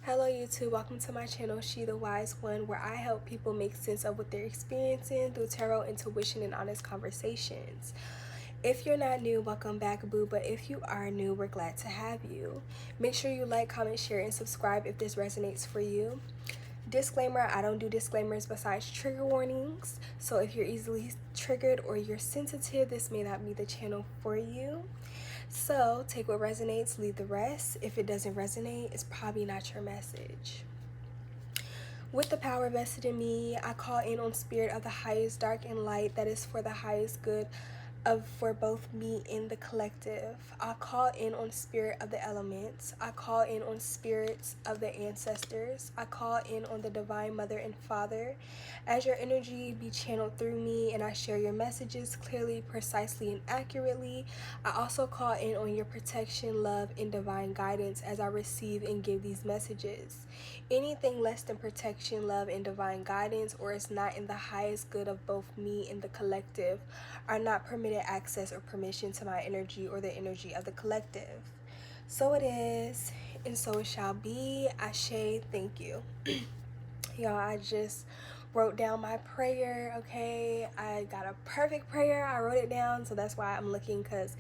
Hello YouTube, welcome to my channel, She the Wise One, where I help people make sense of what they're experiencing through tarot, intuition, and honest conversations. If you're not new, welcome back, boo, but if you are new, we're glad to have you. Make sure you like, comment, share, and subscribe if this resonates for you. Disclaimer, I don't do disclaimers besides trigger warnings, so if you're easily triggered or you're sensitive, this may not be the channel for you. So take what resonates, leave the rest. If it doesn't resonate, it's probably not your message. With the power vested in me, I call in on spirit of the highest dark and light that is for the highest good for both me and the collective. I call in on spirit of the elements. I call in on spirits of the ancestors. I call in on the divine mother and father. As your energy be channeled through me and I share your messages clearly, precisely, and accurately, I also call in on your protection, love, and divine guidance as I receive and give these messages. Anything less than protection, love, and divine guidance, or is not in the highest good of both me and the collective, are not permitted access or permission to my energy or the energy of the collective. So it is, and so it shall be. Ashe, thank you. Y'all, I just wrote down my prayer, okay? I got a perfect prayer. I wrote it down, so that's why I'm looking, because,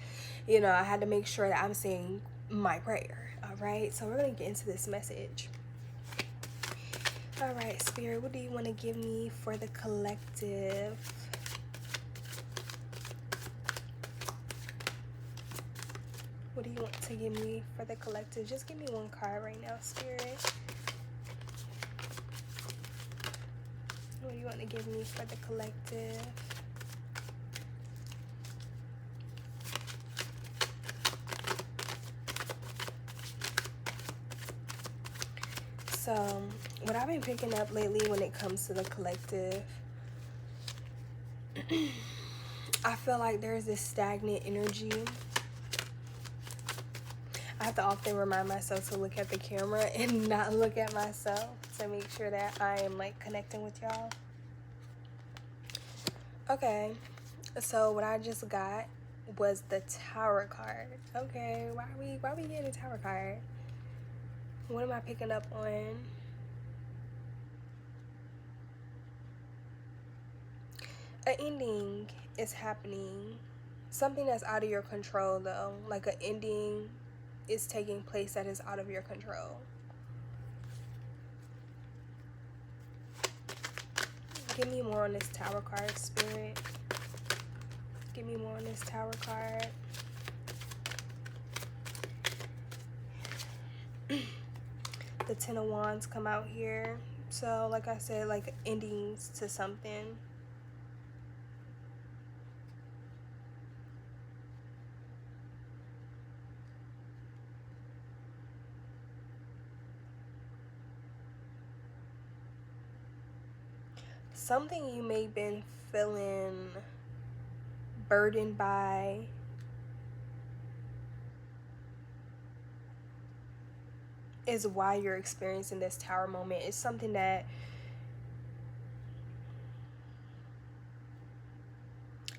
I had to make sure that I'm saying my prayer, all right? So we're going to get into this message. All right, Spirit, what do you want to give me for the collective? What do you want to give me for the collective? Just give me one card right now, Spirit. What do you want to give me for the collective? So, what I've been picking up lately when it comes to the collective, I feel like there's this stagnant energy. I have to often remind myself to look at the camera and not look at myself to make sure that I am connecting with y'all. Okay, so what I just got was the Tower card. Okay, why are we getting the Tower card? What am I picking up on? An ending is happening. Something that's out of your control, though. Like an ending is taking place that is out of your control. Give me more on this Tower card, Spirit. Give me more on this Tower card. The Ten of Wands come out here. So, like I said, like endings to something. Something you may have been feeling burdened by. Is why you're experiencing this Tower moment. It's something that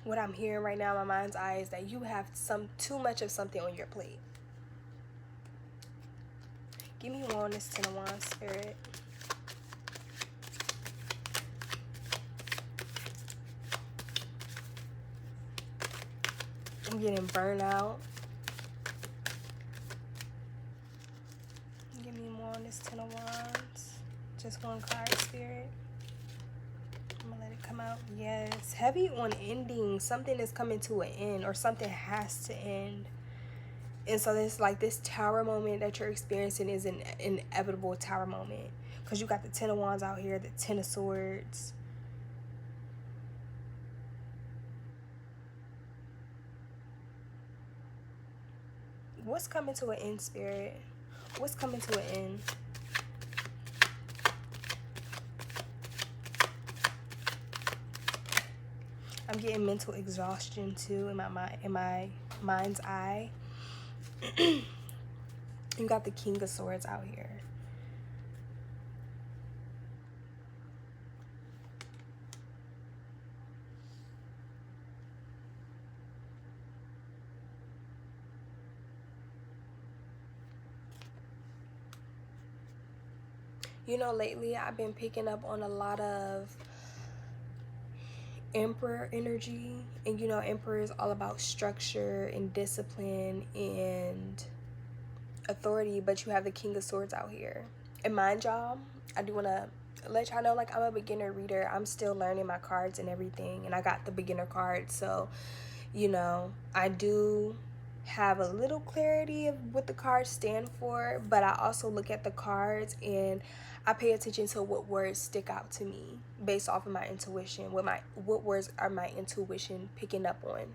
what I'm hearing right now in my mind's eye is that you have too much of something on your plate. Give me more on this Ten of Wands, Spirit. I'm getting burnout. Give me more on this Ten of Wands. Just one card, Spirit. I'm gonna let it come out. Yes, heavy on ending. Something is coming to an end, or something has to end. And so this this Tower moment that you're experiencing is an inevitable Tower moment, because you got the Ten of Wands out here, the Ten of Swords. What's coming to an end, Spirit? What's coming to an end? I'm getting mental exhaustion too in my mind's eye. You got the King of Swords out here. You know, lately I've been picking up on a lot of Emperor energy, and you know, Emperor is all about structure and discipline and authority, but you have the King of Swords out here. And mind y'all, I do want to let y'all know, like, I'm a beginner reader. I'm still learning my cards and everything, and I got the beginner cards, so you know, I do have a little clarity of what the cards stand for, but I also look at the cards and I pay attention to what words stick out to me based off of my intuition. What words are my intuition picking up on?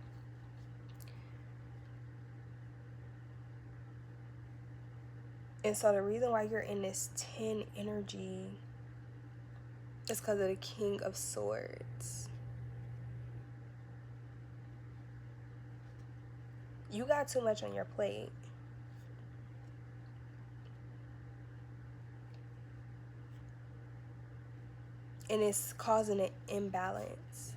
And so the reason why you're in this 10 energy is because of the King of Swords. You got too much on your plate. And it's causing an imbalance.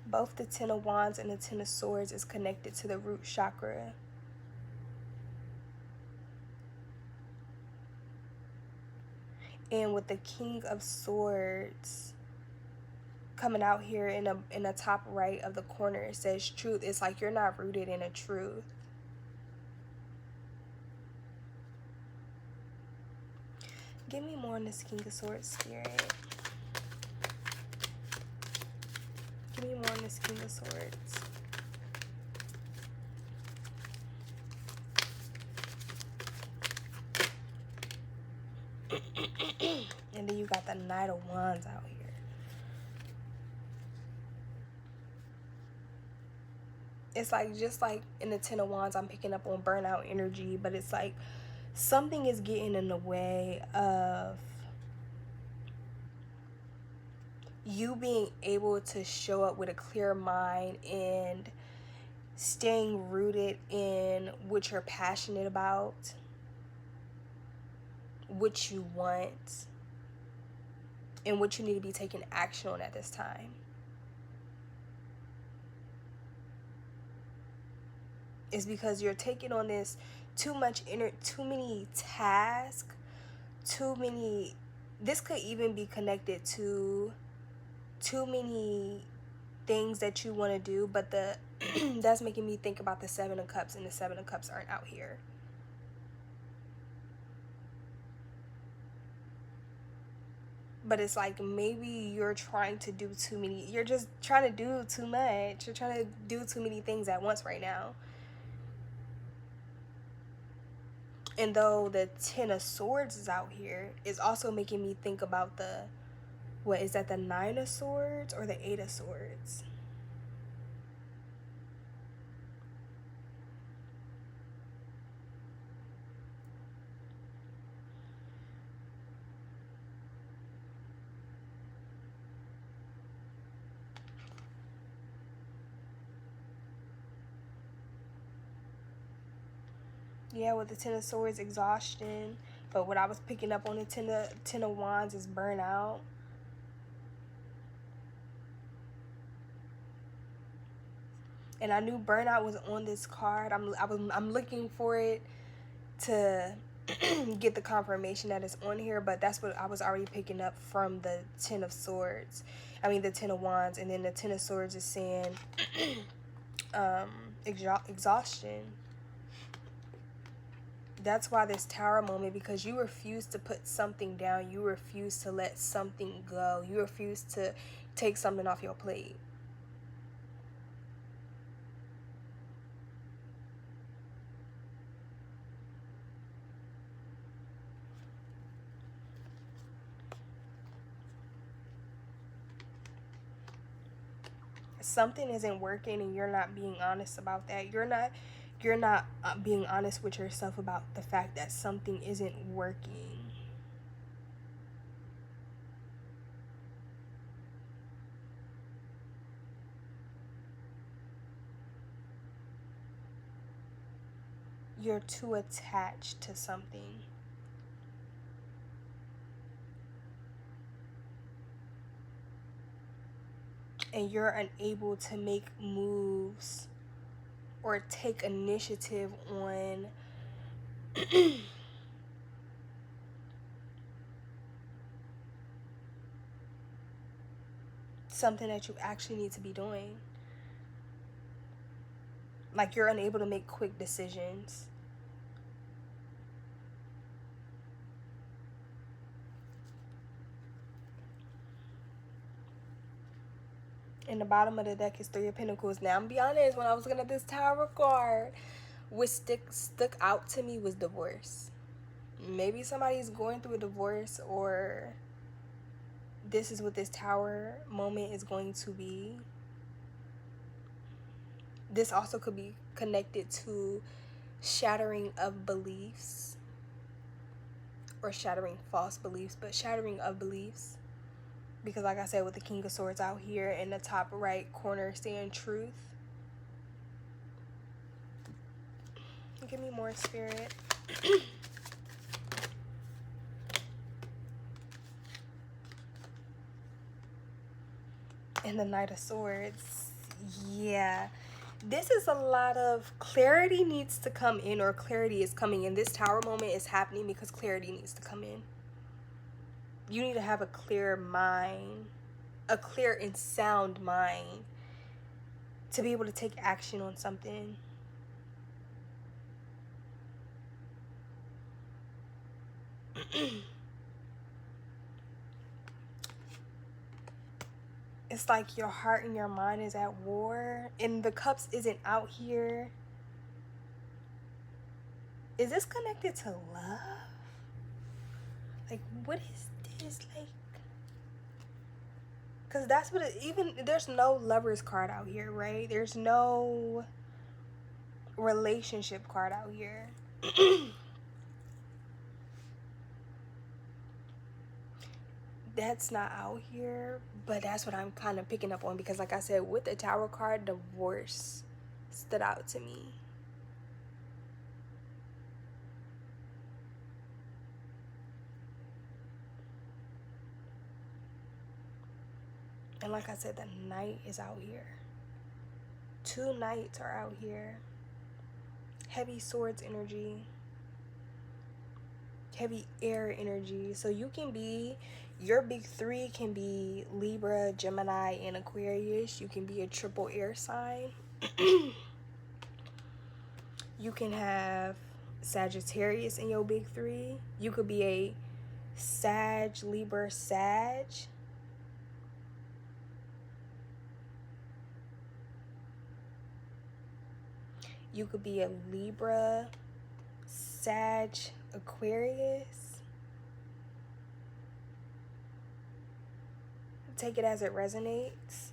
Both the Ten of Wands and the Ten of Swords is connected to the root chakra. And with the King of Swords coming out here in the top right of the corner, it says truth. It's like you're not rooted in a truth. Give me more on this King of Swords, Spirit. Give me more on this King of Swords. And then you got the Knight of Wands out here. It's like, just like in the Ten of Wands, I'm picking up on burnout energy, but it's like something is getting in the way of you being able to show up with a clear mind and staying rooted in what you're passionate about, what you want, and what you need to be taking action on at this time. Is because you're taking on this too many tasks, this could even be connected to too many things that you want to do, but that's making me think about the Seven of Cups, and the Seven of Cups aren't out here. But it's like maybe you're trying to do too many, you're just trying to do too much. You're trying to do too many things at once right now. And though the Ten of Swords is out here, it's also making me think about the, what is that, the Nine of Swords or the Eight of Swords? Yeah, with the Ten of Swords, exhaustion. But what I was picking up on the Ten of Wands is burnout. And I knew burnout was on this card. I'm looking for it to get the confirmation that it's on here, but that's what I was already picking up from the Ten of Swords. I mean the Ten of Wands, and then the Ten of Swords is saying exhaustion. That's why this Tower moment, because you refuse to put something down. You refuse to let something go. You refuse to take something off your plate. Something isn't working and you're not being honest about that. You're not being honest with yourself about the fact that something isn't working. you're too attached to something. And you're unable to make moves or take initiative on something that you actually need to be doing. Like, you're unable to make quick decisions. And the bottom of the deck is Three of Pentacles. Now, I'm gonna be honest, when I was looking at this Tower card, what stuck out to me was divorce. Maybe somebody's going through a divorce, or this is what this Tower moment is going to be. This also could be connected to shattering of beliefs, or shattering false beliefs, but shattering of beliefs. Because like I said, with the King of Swords out here in the top right corner saying truth. Give me more, Spirit. And the Knight of Swords. Yeah. This is a lot of clarity needs to come in, or clarity is coming in. This Tower moment is happening because clarity needs to come in. You need to have a clear mind, a clear and sound mind, to be able to take action on something. It's like your heart and your mind is at war, and the Cups isn't out here. Is this connected to love? Like, what is this? Like, because that's what even there's no Lovers card out here, right? There's no relationship card out here. That's not out here, but that's what I'm kind of picking up on, because like I said, with the Tower card, divorce stood out to me. And like I said, the Knight is out here. Two Knights are out here. Heavy Swords energy. Heavy air energy. So you can be, your big three can be Libra, Gemini, and Aquarius. You can be a triple air sign. You can have Sagittarius in your big three. You could be a Sag, Libra, Sag. You could be a Libra, Sag, Aquarius. Take it as it resonates.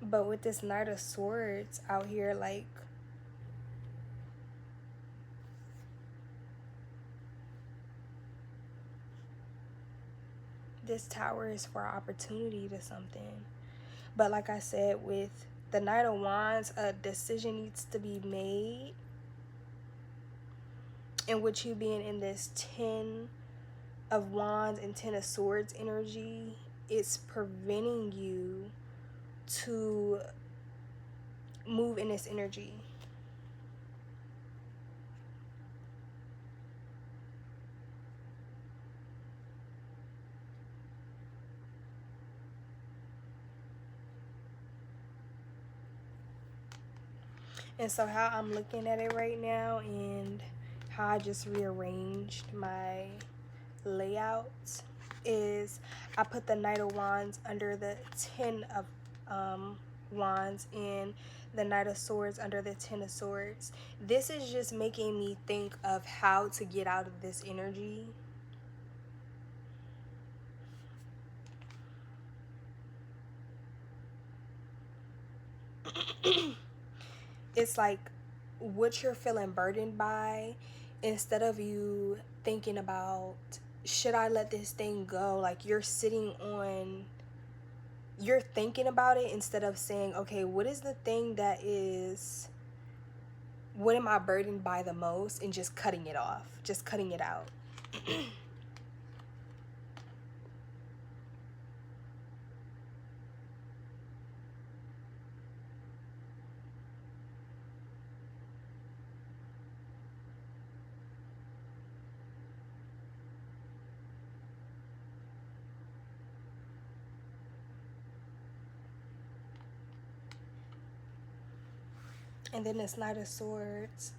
But with this Knight of Swords out here, like, this Tower is for opportunity to something. But like I said, with the Knight of Wands, a decision needs to be made. And with you being in this 10 of Wands and 10 of Swords energy, it's preventing you to move in this energy. And so how I'm looking at it right now, and how I just rearranged my layout, is I put the Knight of Wands under the 10 of Wands and the Knight of Swords under the 10 of Swords. This is just making me think of how to get out of this energy. It's like what you're feeling burdened by, instead of you thinking about, should I let this thing go? Like, you're sitting on you're thinking about it instead of saying, okay, what is the thing that is, what am I burdened by the most, and just cutting it off, just cutting it out. And then this Knight of Swords.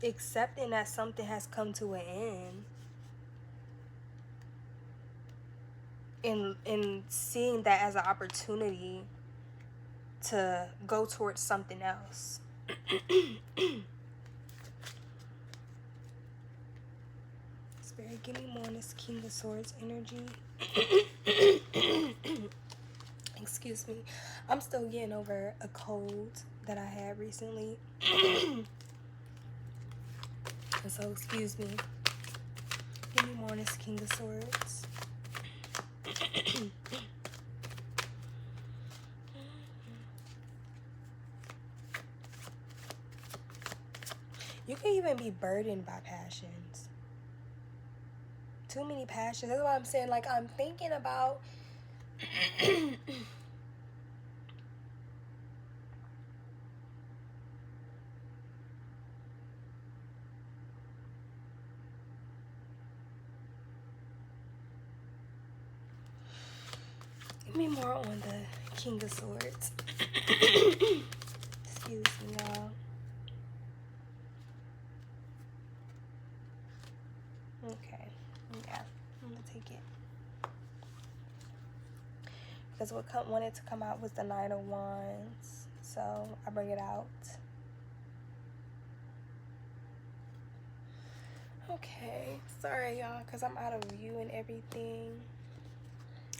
Accepting that something has come to an end. And seeing that as an opportunity to go towards something else. Spirit, give me more on this King of Swords energy. Excuse me. I'm still getting over a cold that I had recently. So, excuse me. Give me more on this King of Swords. You can even be burdened by passions. Too many passions. That's why I'm saying, like, I'm thinking about give me more on the King of Swords. Excuse me, y'all. Okay, yeah, I'm gonna take it. Because what wanted to come out was the Nine of Wands, so I bring it out. Okay, sorry y'all, because I'm out of view and everything.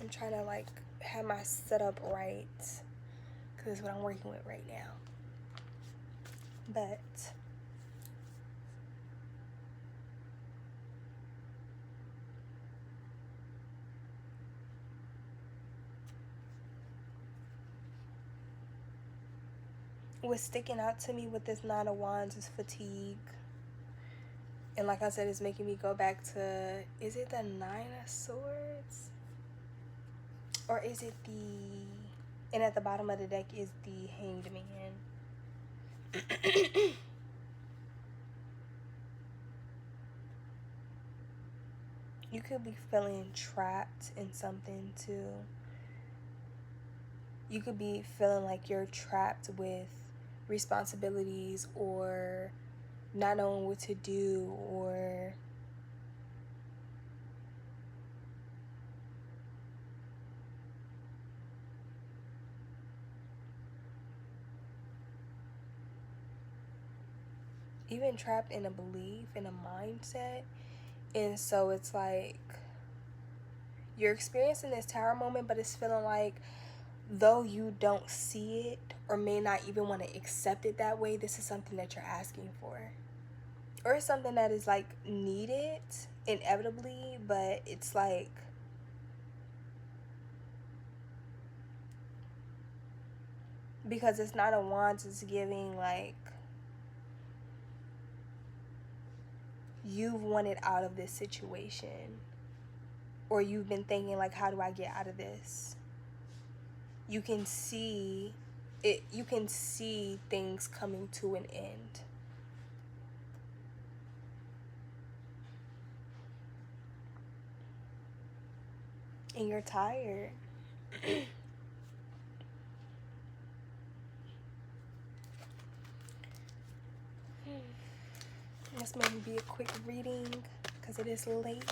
I'm trying to like have my setup right, because it's what I'm working with right now. But what's sticking out to me with this Nine of Wands is fatigue. And like I said, it's making me go back to, is it the Nine of Swords? Or is it the, and at the bottom of the deck is the Hanged Man. You could be feeling trapped in something too. You could be feeling like you're trapped with responsibilities or not knowing what to do, or even trapped in a belief, in a mindset. And so it's like you're experiencing this tower moment, but it's feeling like though you don't see it or may not even want to accept it that way, this is something that you're asking for. Or it's something that is like needed inevitably, but it's like because it's not a want, it's giving like you've wanted out of this situation, or you've been thinking like, how do I get out of this? You can see it, you can see things coming to an end. And you're tired. This may be a quick reading because it is late.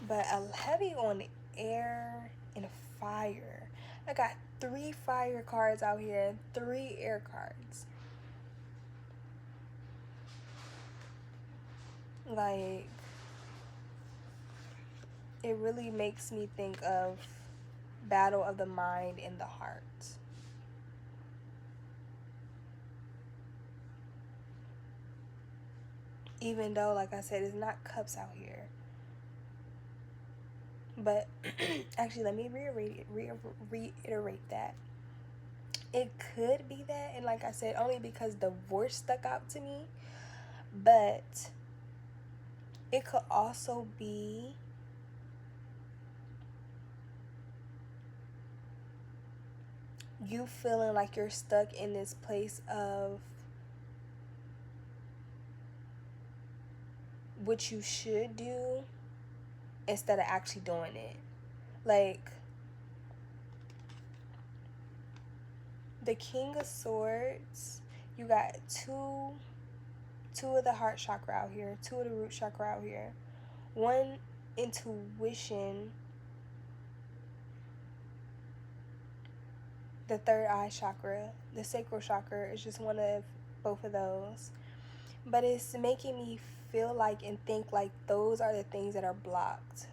But a heavy on air and fire. I got 3 fire cards out here and 3 air cards. Like, it really makes me think of battle of the mind and the heart. Even though, like I said, it's not cups out here. But actually, let me reiterate that. It could be that, and like I said, only because divorce stuck out to me. But it could also be you feeling like you're stuck in this place of what you should do instead of actually doing it. Like, the King of Swords, you got two of the heart chakra out here, two of the root chakra out here. One, intuition. The third eye chakra, the sacral chakra, is just one of both of those. But it's making me feel like and think like those are the things that are blocked.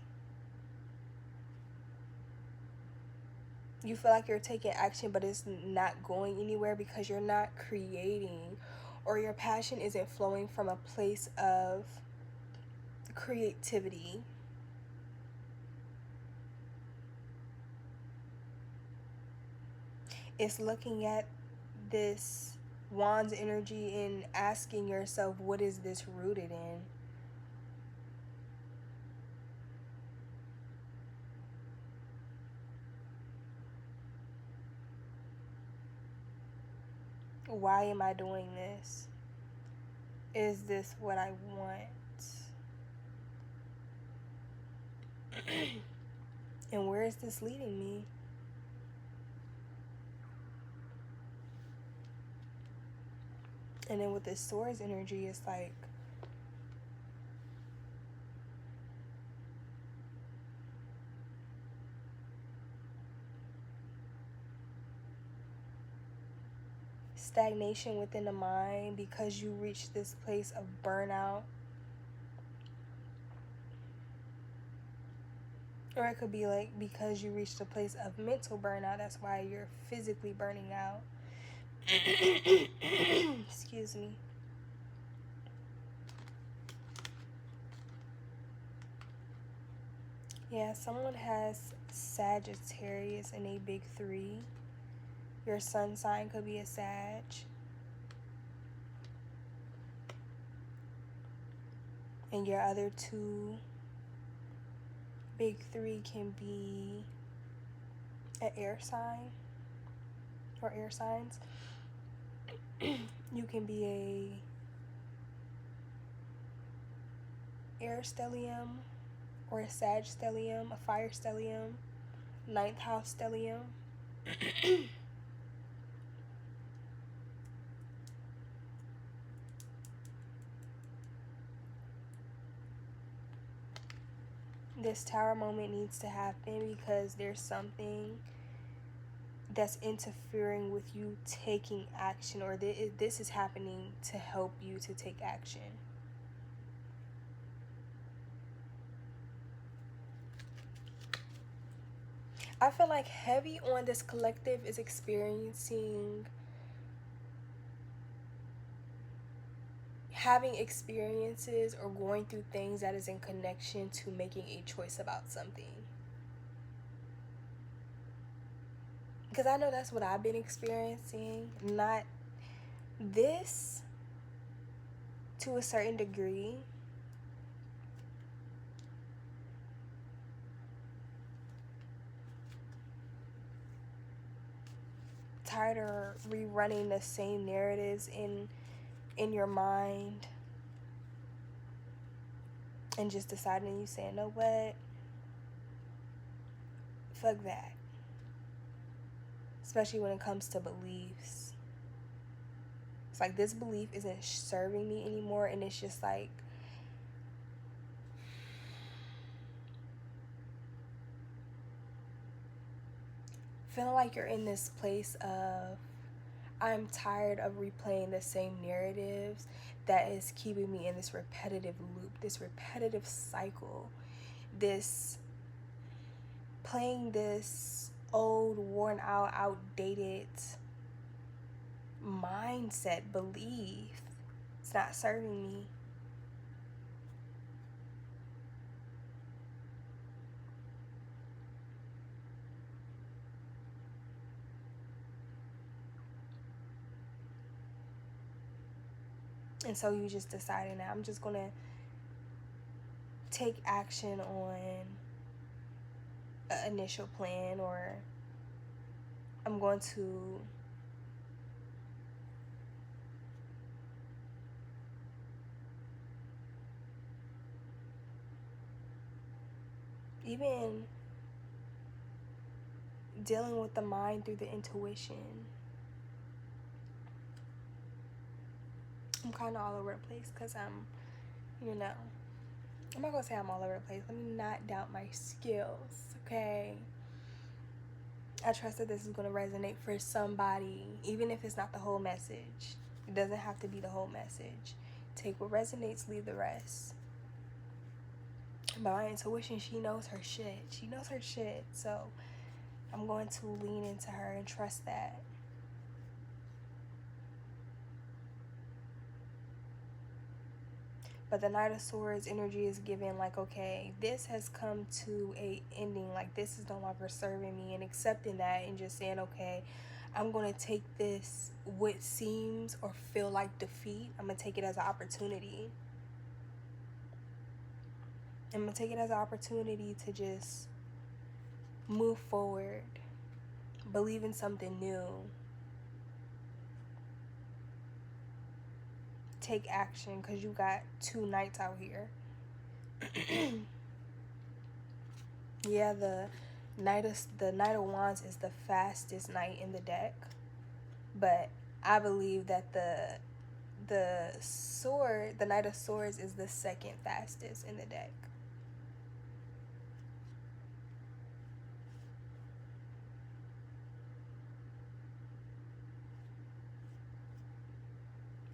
You feel like you're taking action, but it's not going anywhere because you're not creating, or your passion isn't flowing from a place of creativity. It's looking at this Wand's energy and asking yourself, what is this rooted in? Why am I doing this? Is this what I want? And where is this leading me? And then with this Swords energy, it's like, stagnation within the mind because you reach this place of burnout. Or it could be like because you reached a place of mental burnout, that's why you're physically burning out. Excuse me. Yeah, someone has Sagittarius in a big 3. Your sun sign could be a Sag. And your other 2 big 3 can be an air sign or air signs. You can be a air stellium or a Sag stellium, a fire stellium, 9th house stellium. This tower moment needs to happen because there's something that's interfering with you taking action, or this is happening to help you to take action. I feel like heavy on this collective is experiencing, having experiences or going through things that is in connection to making a choice about something. Because I know that's what I've been experiencing. Not this to a certain degree. Tired of rerunning the same narratives in your mind. And just deciding, you saying, no, what? Fuck that. Especially when it comes to beliefs. It's like this belief isn't serving me anymore, and it's just like, feeling like you're in this place of, I'm tired of replaying the same narratives that is keeping me in this repetitive loop, this repetitive cycle, this playing this old, worn out, outdated mindset, belief. It's not serving me. And so you just deciding that I'm just going to take action on an initial plan, or I'm going to even dealing with the mind through the intuition. I'm kind of all over the place because I'm not going to say I'm all over the place. Let me not doubt my skills, okay? I trust that this is going to resonate for somebody, even if it's not the whole message. It doesn't have to be the whole message. Take what resonates, leave the rest. But my intuition, she knows her shit. She knows her shit. So I'm going to lean into her and trust that. But the Knight of Swords energy is given like, okay, this has come to a ending. Like, this is no longer serving me, and accepting that and just saying, okay, I'm going to take this, what seems or feel like defeat, I'm going to take it as an opportunity. I'm going to take it as an opportunity to just move forward, believe in something new, take action, because you got two knights out here. Yeah, the Knight of Wands is the fastest knight in the deck, but I believe that the Knight of Swords is the second fastest in the deck.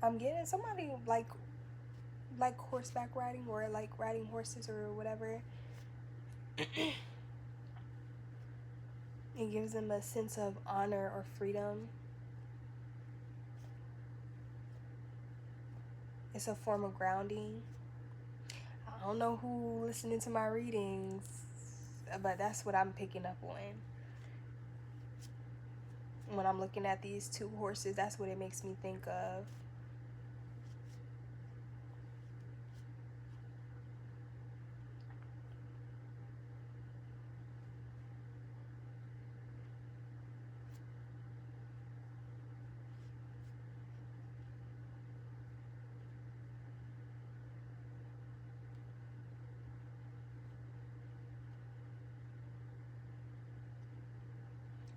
I'm getting somebody like horseback riding, or like riding horses or whatever. It gives them a sense of honor or freedom. It's a form of grounding. I don't know who listening to my readings, but that's what I'm picking up on. When I'm looking at these two horses, that's what it makes me think of.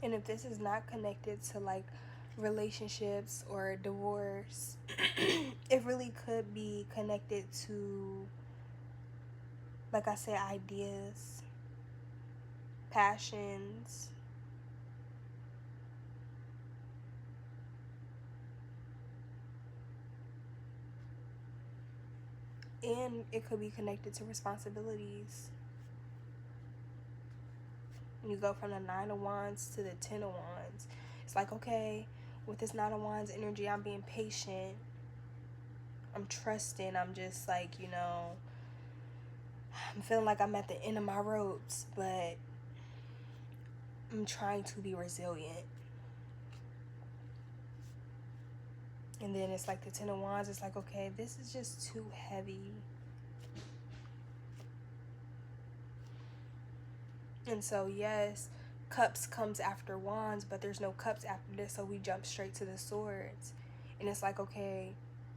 And if this is not connected to like relationships or divorce, it really could be connected to, like I said, ideas, passions, and it could be connected to responsibilities. You go from the Nine of Wands to the Ten of Wands. It's like, okay, with this Nine of Wands energy, I'm being patient. I'm trusting. I'm just like, I'm feeling like I'm at the end of my ropes, but I'm trying to be resilient. And then it's like the Ten of Wands. It's like, okay, this is just too heavy. And so, yes, Cups comes after Wands, but there's no Cups after this, so we jump straight to the Swords. And it's like, okay,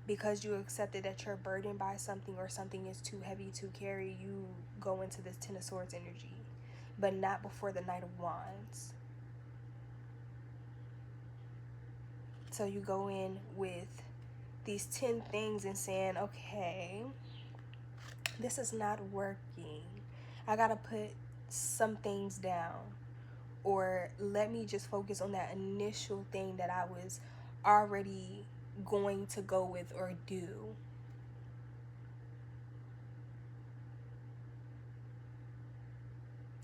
because you accepted that you're burdened by something, or something is too heavy to carry, you go into this Ten of Swords energy, but not before the Knight of Wands. So you go in with these 10 things and saying, okay, this is not working. I gotta put some things down, or let me just focus on that initial thing that I was already going to go with or do.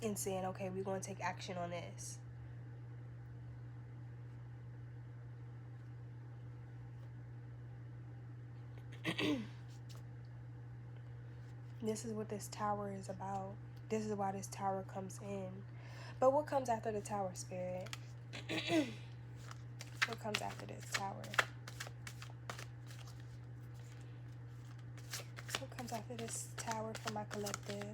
And saying, okay, we're going to take action on this. This is what this Tower is about. This is why this Tower comes in. But what comes after the Tower, Spirit? What comes after this Tower? comes after this Tower for my collective?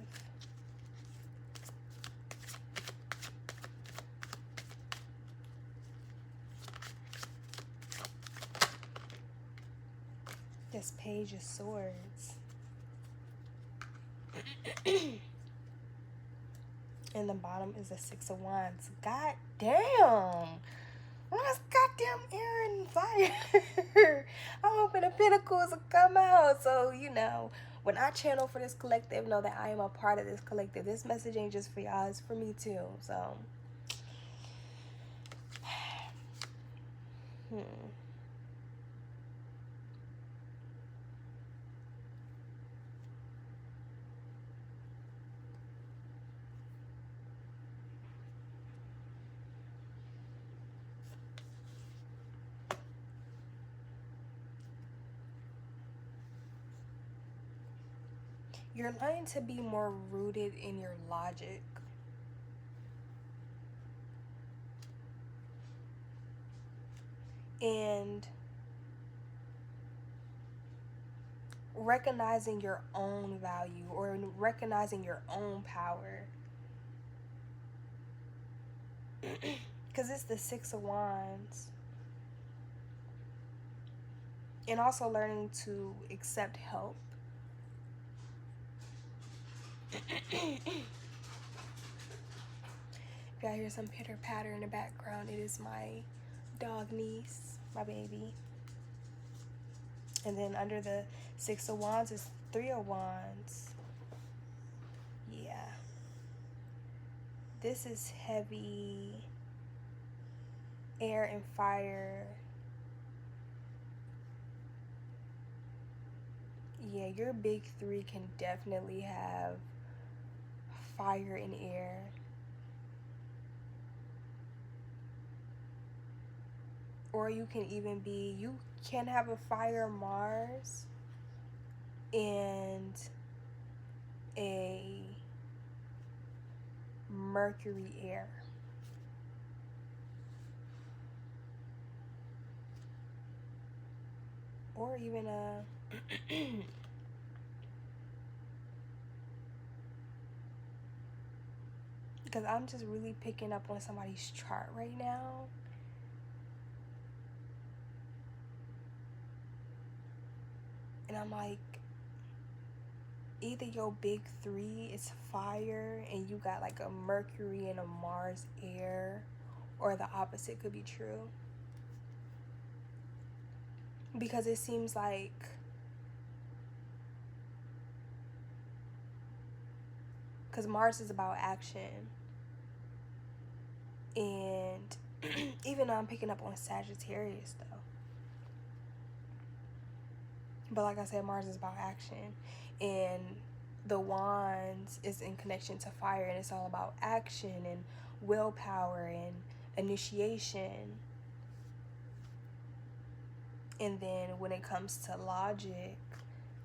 This Page of Swords. And the bottom is a Six of Wands. God damn. What's goddamn air and fire? I'm hoping the Pentacles will come out. So, you know, when I channel for this collective, know that I am a part of this collective. This message ain't just for y'all, it's for me too. So, you're learning to be more rooted in your logic. And recognizing your own value or recognizing your own power. Because it's the Six of Wands. And also learning to accept help. If y'all hear some pitter patter in the background, it is my dog niece, my baby. And then under the Six of Wands is Three of Wands. Yeah. This is heavy air and fire. Yeah, your big three can definitely have fire and air. Or you can even be, you can have a fire Mars and a Mercury air. Or even a because I'm just really picking up on somebody's chart right now. And I'm like, either your big three is fire and you got like a Mercury and a Mars air, or the opposite could be true. Because it seems like because Mars is about action. And even though I'm picking up on Sagittarius though. But like I said, Mars is about action. And the Wands is in connection to fire. And it's all about action and willpower and initiation. And then when it comes to logic,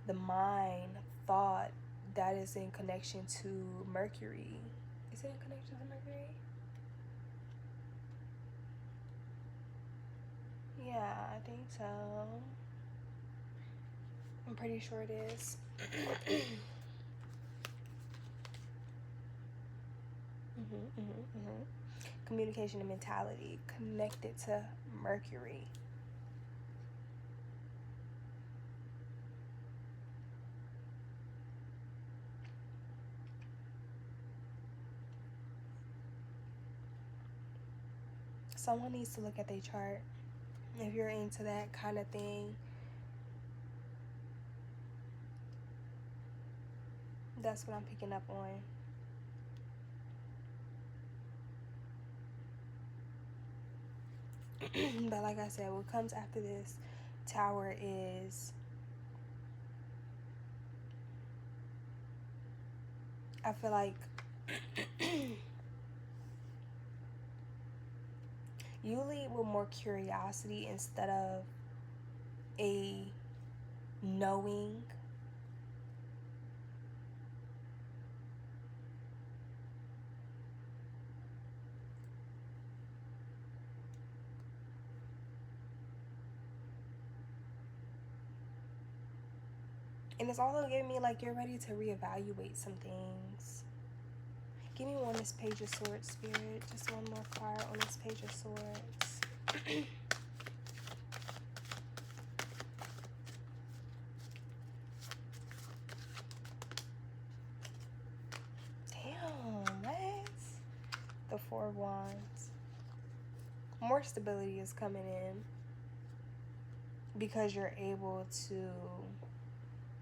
the mind, thought, that is in connection to Mercury. Is it in connection to Mercury? Yeah, I think so. I'm pretty sure it is. Communication and mentality connected to Mercury. Someone needs to look at their chart if you're into that kind of thing. That's what I'm picking up on. But like I said, what comes after this Tower is, I feel like you lead with more curiosity instead of a knowing. And it's also giving me like you're ready to reevaluate some things. Give me one this Page of Swords, Spirit. Just one more card on this Page of Swords. Damn, what? The Four of Wands. More stability is coming in because you're able to...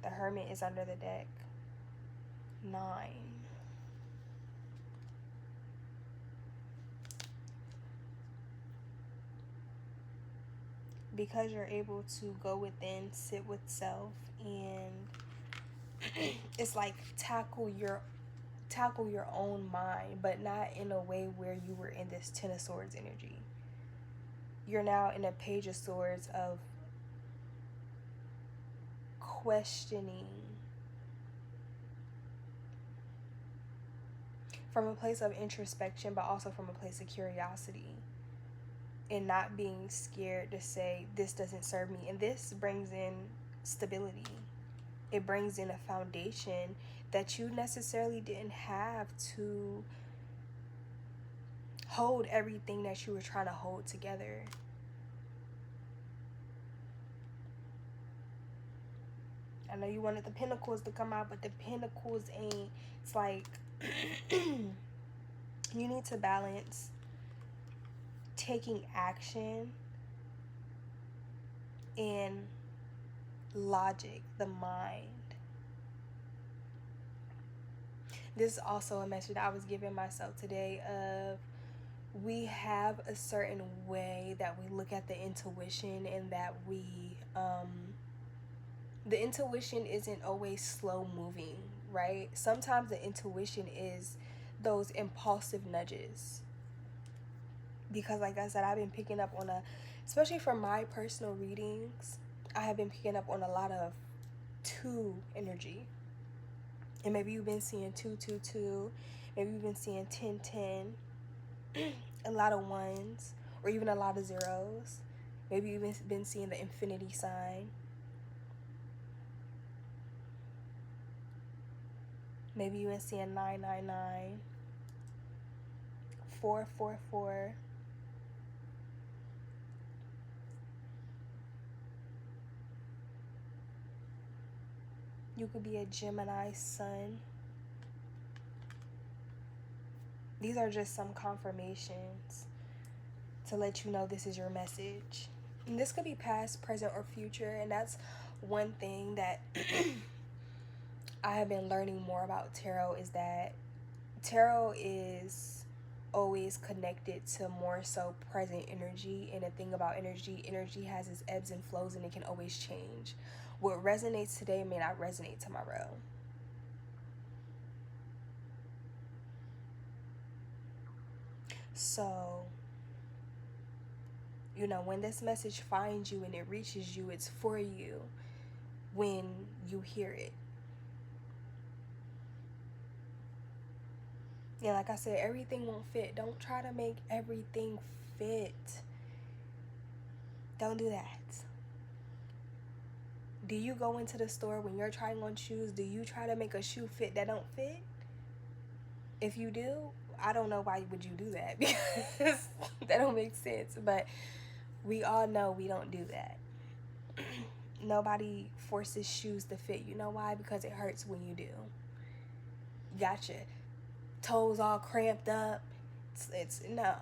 The Hermit is under the deck. 9. Because you're able to go within, sit with self, and it's like tackle your own mind, but not in a way where you were in this Ten of Swords energy. You're now in a Page of Swords of questioning from a place of introspection, but also from a place of curiosity, and not being scared to say, this doesn't serve me. And this brings in stability. It brings in a foundation that you necessarily didn't have to hold everything that you were trying to hold together. I know you wanted the Pentacles to come out, but the Pentacles ain't. It's like you need to balance taking action and logic, the mind. This is also a message I was giving myself today of we have a certain way that we look at the intuition, and that we the intuition isn't always slow moving, right? Sometimes the intuition is those impulsive nudges. Because like I said, I've been picking up on especially for my personal readings, I have been picking up on a lot of 2 energy. And maybe you've been seeing 222, maybe you've been seeing 1010, a lot of 1s, or even a lot of 0s. Maybe you've been seeing the infinity sign. Maybe you've been seeing 999, 444. You could be a Gemini sun. These are just some confirmations to let you know this is your message. And this could be past, present, or future. And that's one thing that I have been learning more about tarot, is that tarot is always connected to more so present energy. And the thing about energy has its ebbs and flows, and it can always change. What resonates today may not resonate tomorrow. So, you know, when this message finds you and it reaches you, it's for you when you hear it. Yeah, like I said, everything won't fit. Don't try to make everything fit. Don't do that. Do you go into the store when you're trying on shoes? Do you try to make a shoe fit that don't fit? If you do, I don't know why would you do that, because that don't make sense. But we all know we don't do that. Nobody forces shoes to fit. You know why? Because it hurts when you do. Gotcha. Toes all cramped up. It's no.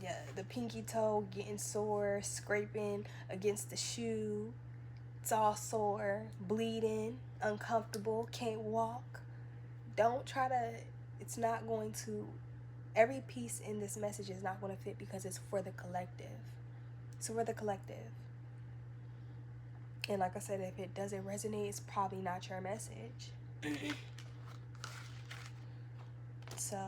Yeah, the pinky toe getting sore, scraping against the shoe. It's all sore, bleeding, uncomfortable, can't walk. Don't try to, it's not going to, every piece in this message is not going to fit, because it's for the collective. It's for the collective. And like I said, if it doesn't resonate, it's probably not your message. So,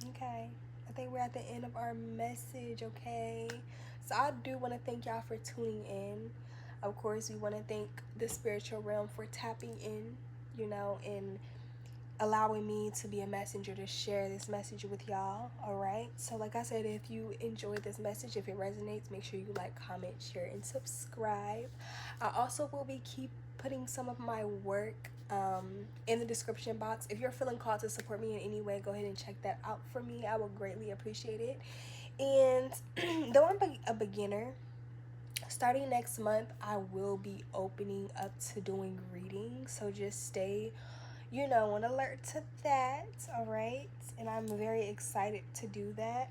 okay, I think we're at the end of our message, okay? So I do want to thank y'all for tuning in. Of course, we want to thank the spiritual realm for tapping in, you know, and allowing me to be a messenger to share this message with y'all. All right, so like I said, if you enjoyed this message, if it resonates, make sure you like, comment, share, and subscribe. I also will be keep putting some of my work in the description box. If you're feeling called to support me in any way, go ahead and check that out for me. I will greatly appreciate it. And though I'm a beginner, starting next month I will be opening up to doing readings, so just stay, you know, on alert to that. All right, and I'm very excited to do that.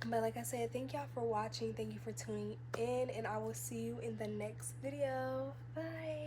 But like I said, thank y'all for watching, thank you for tuning in, and I will see you in the next video. Bye.